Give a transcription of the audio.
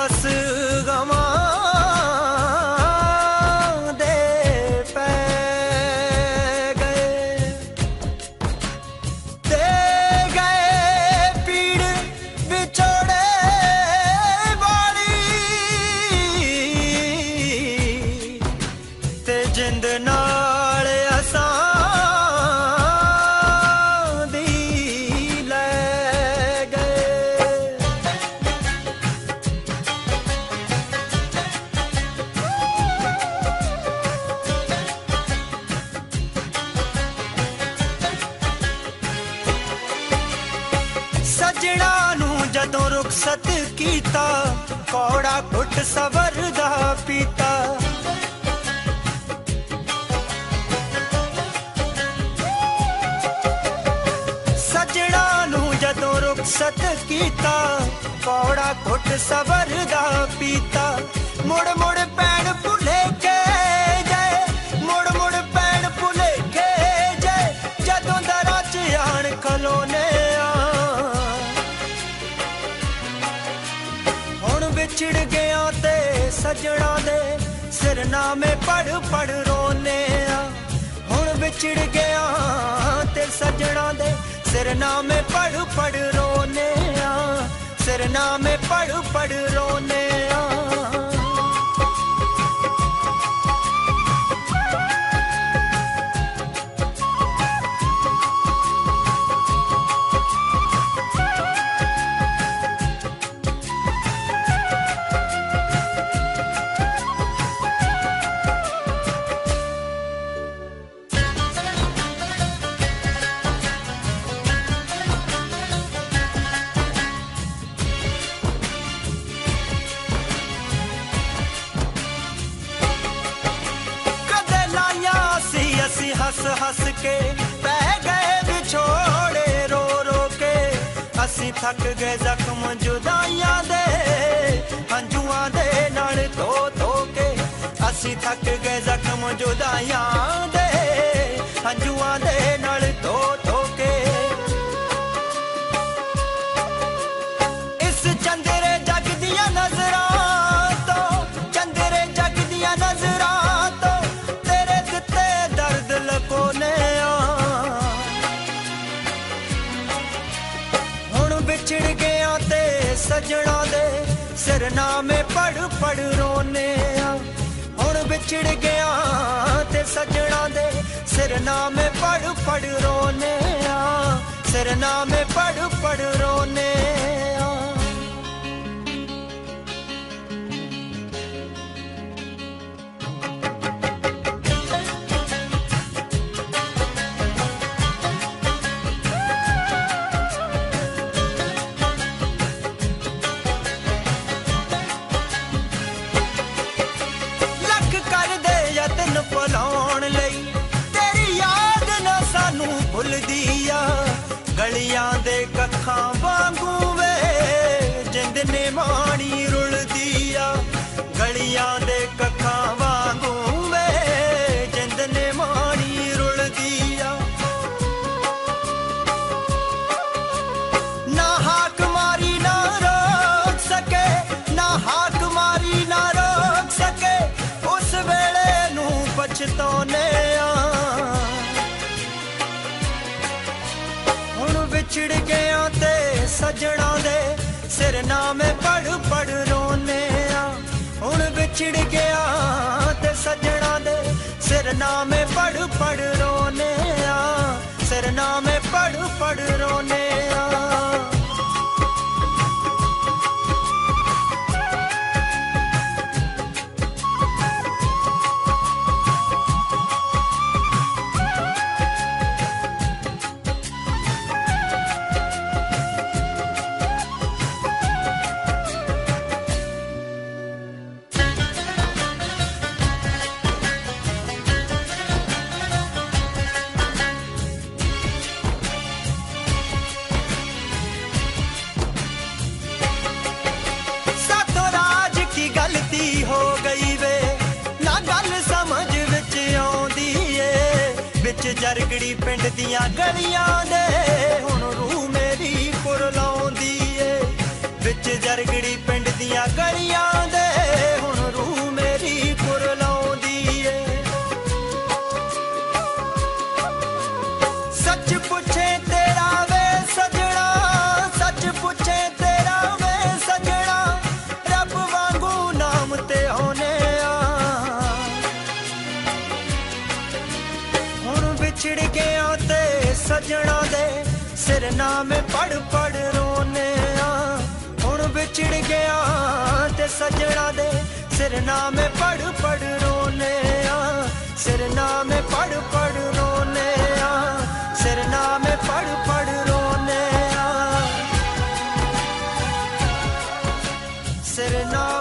बस गवां दे पै गए दे गए पीड़ विछोड़े वाली ते जिंद नाल असां सजना नू जदों रुखसत कीता कौड़ा घुट सबर दा पीता सजना नू जदों रुखसत कीता कौड़ा घुट सबर दा पीता मुड़ मुड़ पैण भुले के जाए मुड़ मुड़ पैण भुले के जाए जदों दरां च आण खलोने विछड़ गया ते सजना दे सिरनामे पढ़ पढ़ रोने हुण विछड़ गया ते सजना दे सिरनामे पढ़ पढ़ रोने सिरनामे पढ़ पढ़ रोने हस हस के पै गए विछोड़े रो रो के असी थक गए जख्म जुदाइयां दे हंजुआं दे नाल धो धो के असी थक गए जख्म जुदाइयां दे हंजुआं दे नाल धो धो के इस चंदरे जग दियां नजरां तो चंदरे जग दियां नजरां तो तेरे दिते दर्द लकोने हुण विछड़ गया ते सजना दे सिरनामे पढ़ पढ़ रोने हुण विछड़ गया ते सजना दे सिरनामे पढ़ पढ़ रोने सिरनामे पढ़ पढ़ रोने भुलाउण लई तेरी याद ना सानू भुलदी आ गलियां दे कखां वांगू वे जिंद ने माणी रुलदी आ गलियां दे कखां वांगू वे जिंद ने माणी रुलदी आ ना हाक मारी ना रोक सके ना हाक मारी ना रोक सके उस वेले पछतौने हुण विछड़ गया ते सजना दे सिरनामे पढ़ पढ़ रोने हुण विछड़ गया ते सजना दे सिरनामे पढ़ पढ़ रोने सिरनामे पढ़ पढ़ रोने जरगड़ी पिंड दियां गलियां दे हुण रूह मेरी पुर लाउंदी ए विच जरगड़ी पिंड दियां गलियां दे हुण रूह मेरी कुरलाउंदी ए सच पुछे तेरा वे सजना सच पुछे तेरा वे सजना रब वांगू नाम ते होने हुण बिछड़ गया ते सजना दे सिर नाम पढ़ पढ़ रोने हुण बिछड़ गया ते सजना दे सिर नाम पढ़ पढ़ रोने सिर नाम पढ़ पढ़ रोने सिर नाम पढ़ पढ़ रोने सिर नाम